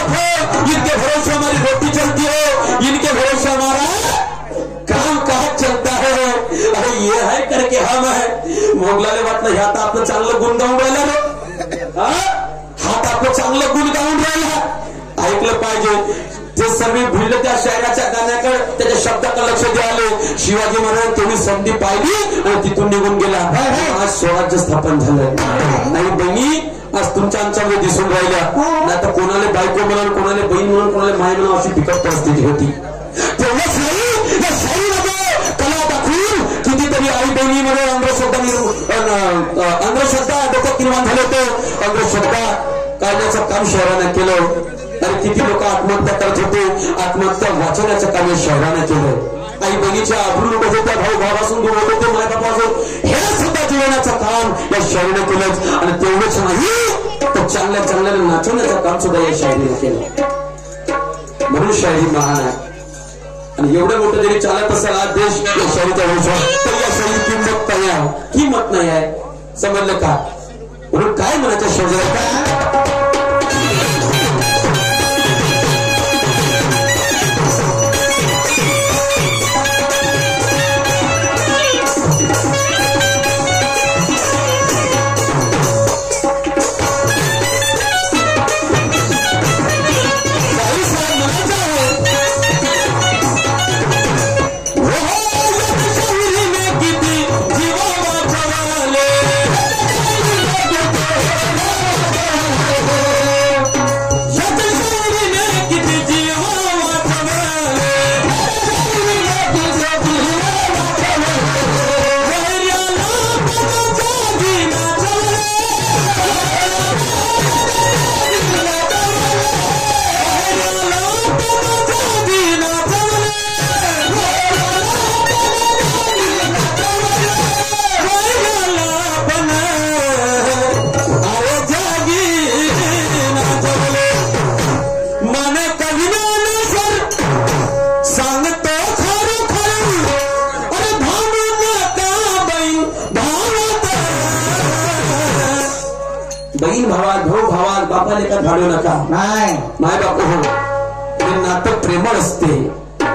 बात हो, इनके भरोसे हमारी रोटी चलती हो, इनके भरोसे हमारा काम काज चलता है। अरे ये है करके हम है मोगलाले वाटलं ह्यात आपलं चांगलं गुण गाऊन राहिला रे, हात आपलं चांगलं गुण गाऊन राहिला, ऐकलं पाहिजे। ते सर्व भिडले त्या शायराच्या गाण्याकडे, त्याच्या शब्दाकडे लक्ष द्याले। शिवाजी महाराज तेवढी संधी पाहिली आणि तिथून निघून गेला। आज स्वराज्य स्थापन झालं नाही बहिणी, आज तुमच्या आमच्यामध्ये दिसून राहिल्या, नाही तर कोणाला बायको म्हणून, कोणाला बहीण म्हणून, कोणाला माय म्हणून अशी बिकट परिस्थिती होती। तेवढंच नाही, या शाहीमध्ये कला दाखवून कितीतरी आई बहिणीमध्ये अंधश्रद्धा डोक्यात निर्माण झाले होते, अंधश्रद्धा काढण्याचं काम शहराने केलं। तर किती लोक आत्महत्या करत होते, आत्महत्या वाचवण्याचं काम या शहराने केलं। आई बहिणीच्या आबरू लुटत होत्या, भाऊ भावापासून दूर होत होते, मायबापासून, हे सुद्धा जीवनाचं काम या शहराने केलं। आणि तेवढंच नाही तर चांगल्या चांगल्याला नाचवण्याचं काम सुद्धा या शाहिरीने केलं। म्हणून शाहिरी महान आहे। आणि एवढं मोठं जरी चालत असेल आज देश या शाहिरीचा वंश, तर या शाहिरी किंमत नाही आहे, समजलं का? म्हणून काय म्हणायचं शेवटी भाडू नका, नाही माय बाप हो, हे नातं प्रेमळ असते,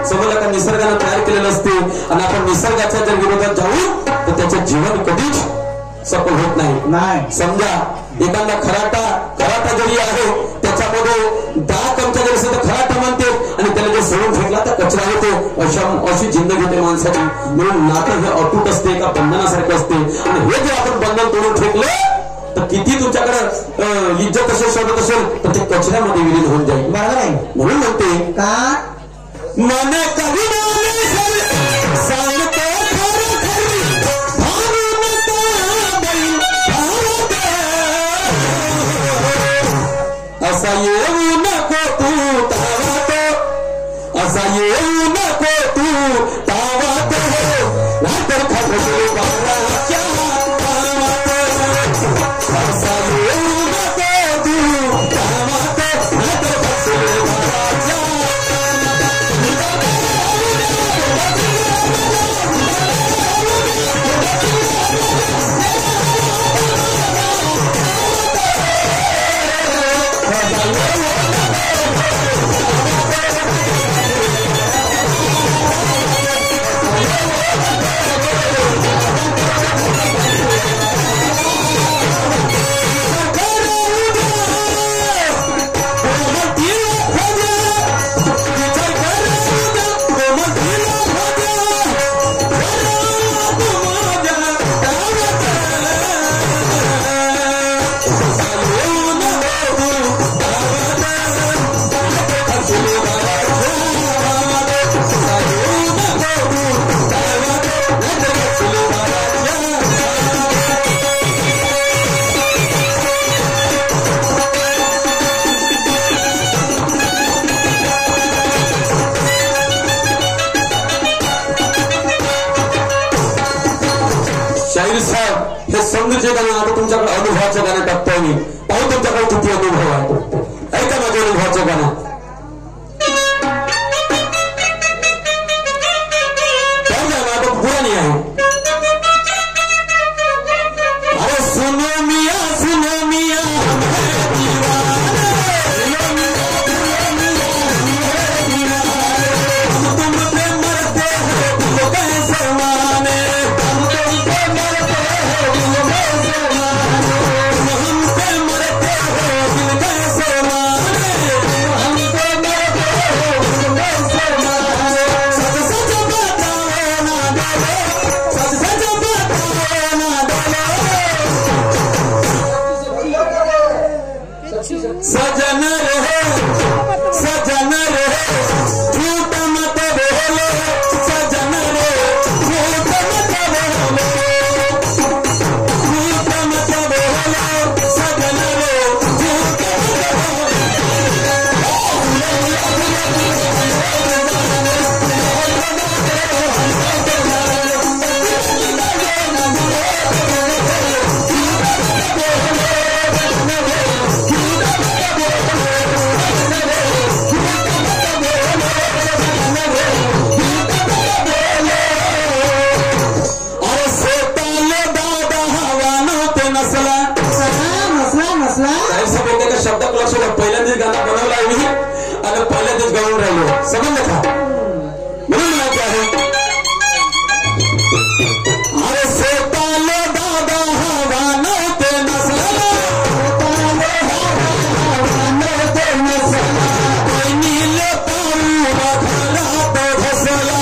समजलं का? निसर्गाने तयार केलेलं असते आणि आपण निसर्गाच्या जर विरोधात जाऊ तर त्याचं जीवन कधीच सफल होत नाही। समजा एखादा खराटा जरी आहे, त्याच्यामध्ये 10 चमचा जरी असेल तर खराटा म्हणते आणि त्याला जर सोडून फेकला तर कचरा होतो। अशी जिंदगी होते माणसाची। म्हणून नातं हे अतूट असते, एका बंधनासारखं असते। आणि हे जर आपण बंधन तोडून फेकलं तर किती तुमच्याकडे इज्जत असेल, शोधत असेल, तर ते कचऱ्यामध्ये विलीन होऊन जाईल। बरोबर आहे। म्हणून म्हणते का मन कधी असा येऊ नको तू तावात, असा येऊ नको तू तावात, नाहीतर खातो बाळाच्या शाहीर साहेब हे समजूचे गाणं आता तुमच्याकडे अनुभवाचं गाणं टाकतोय मी, पाहू तुमच्याकडे किती अनुभव आहे। ऐका माझ्या अनुभवाचं गाणं। आता पुराणी आहे। अरे सुनो मिया सुनो मिया, सजन रे सजन रे झूठ मत बोलो सजन रे झूठ मत बोलो झूठ मत बोलो सजन रे झूठ शब्द लक्ष पहिल्यांदाच गाणं बनवलं आहे मी आणि पहिल्यांदाच गाऊन राहिलो समजलं का म्हणून म्हणायचं आहे अरे सोताले दादा हवा नव्हते नसला बहिणीले पाहून घरात घसला बहिणीले पाहून घरात घसला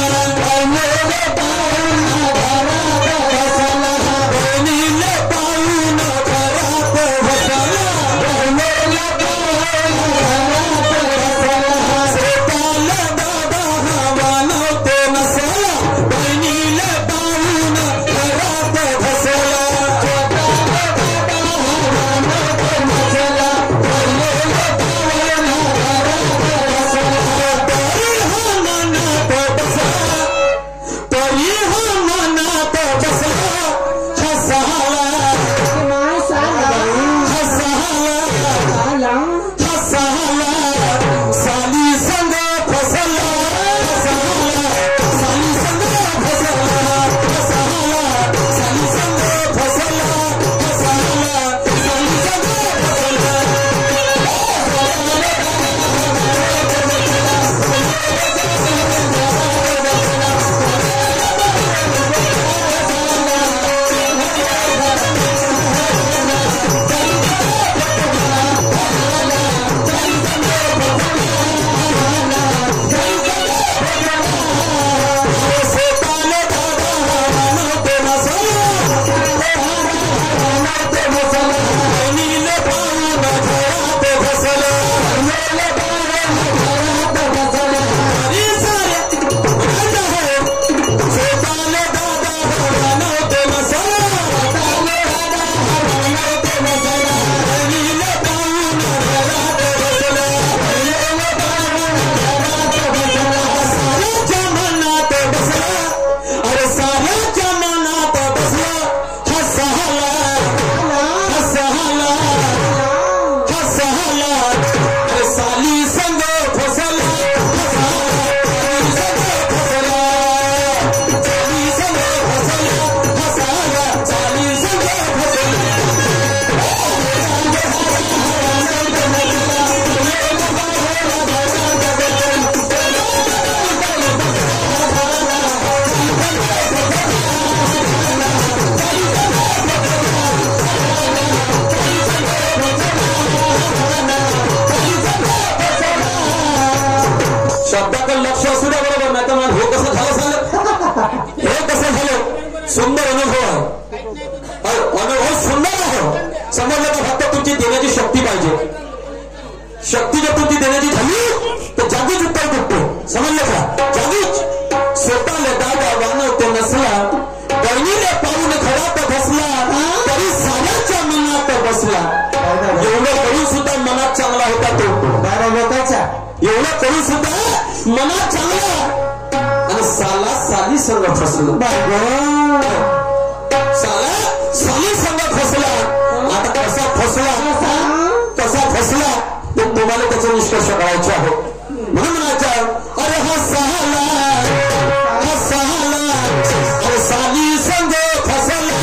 शब्दाकडे लक्ष असू द्या बरोबर नाही तर हे कसं झालं सांग हे कसं झालं सुंदर अनुभव आहे अनुभव सुंदर आहे समजलं का फक्त तुमची देण्याची शक्ती पाहिजे शक्ती जर तुमची देण्याची झाली तर जागीच उत्तर कुठतो समजलं का जागीच स्वतःला दादा वानवते नसला बहिणीने पाहून घरात बसला तरी साऱ्याच्या मनात बसला एवढं करून सुद्धा मनात चांगला होता तो लोकांचा एवढं करून सुद्धा मनात चांगला आणि साला साली संग फसला साला साली संग फसला आता कसा फसला तो तुम्हाला त्याचा निष्कर्ष करायचा आहे म्हणून म्हणायचं अरे हा सहाला अरे साली संग फसला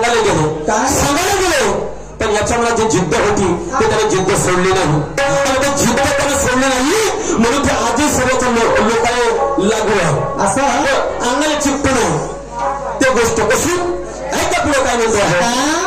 सांगायला गेलो सांगायला गेलो पण याच्या मनात जी जिद्द होती ते त्याने जिद्द सोडली नाही आणि ते जिद्द त्याने सोडली नाही म्हणून ते आजही सर्वच लोकांना लागू आहे असं अंगाला चिपटू नये ते गोष्ट कशी ऐका पुढे काय म्हणतो आहे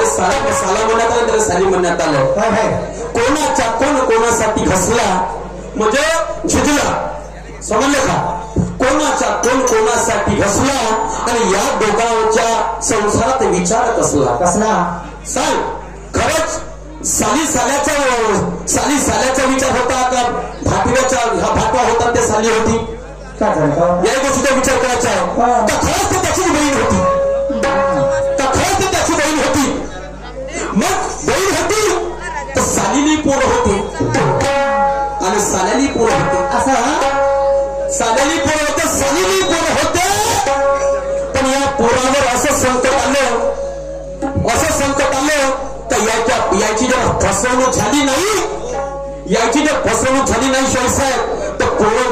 त्याला साला म्हणण्यात आलं, त्याला साली म्हणण्यात आलं. कोणाच्या कोणासाठी घसला म्हणजे झिजला, समजलं का? कोणासाठी घसला आणि या दोघांच्या संसारात विचार कसला. सांग खरंच साली साल्याचा विचार होता का भाटवा होता ते साली होती? या गोष्टीचा विचार करायचा आहे. तर खरंच तर त्याची बहीण होती, मग बहीण होती तर सालीनी पोरं होती आणि साल्यानी पोरं होते. असं साल्यानी पोरं होते, सालीनी पोरं होते. पण या पोरावर असं संकट आलं याची जर फसवणूक झाली नाही साहेब तर पोरं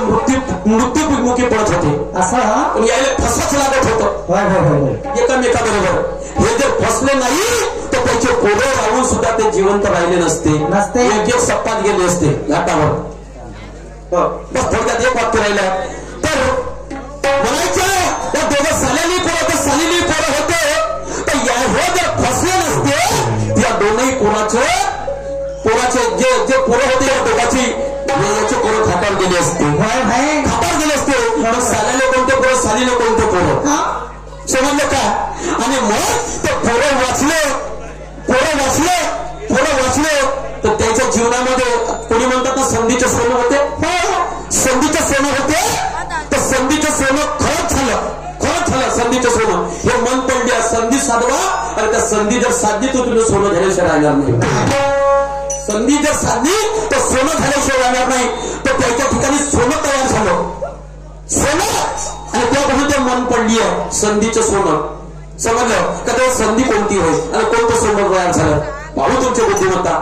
मृत्यूमुखी पडत होते. असं पण यायला फसच लागत होतं एकामेकाबरोबर. हे जर फसले नाही तर त्याचे पोरं राहून सुद्धा ते जिवंत राहिले नसते, एक सप्पात गेले असते घाटावर. बस थोडक्यात एक वाक्य राहिलं तर म्हणायचं या दोघं साल्यानी पोरं होते. तर हे जर फसले नसते या दोनही पोराचे जे पोरं होते या दोघांची याचे पोरं खाटावर गेले असते. मग साल्याने कोणते पोरं, सालीने कोणते पोरं, समजलं का? आणि मग ते पोरं वाचले तर त्याच्या जीवनामध्ये कोणी म्हणतात ना संधीचे सोनं होते. तर संधीचं सोनं खरंच झालं संधीचं सोनं. हे मन पडले संधी साधवा आणि त्या संधी जर साधली तर तुझं सोनं झाल्याशिवाय राहणार नाही. संधी जर साधली तर सोनं झाल्याशिवाय राहणार नाही. तर त्याच्या ठिकाणी सोनं तयार झालं आणि त्यापासून ते मन पडली आहे संधीचं सोनं. समजलं का? तेव्हा संधी कोणती होईल आणि कोणतं सोनं तयार झालं? पाहू तुमची बुद्धिमत्ता.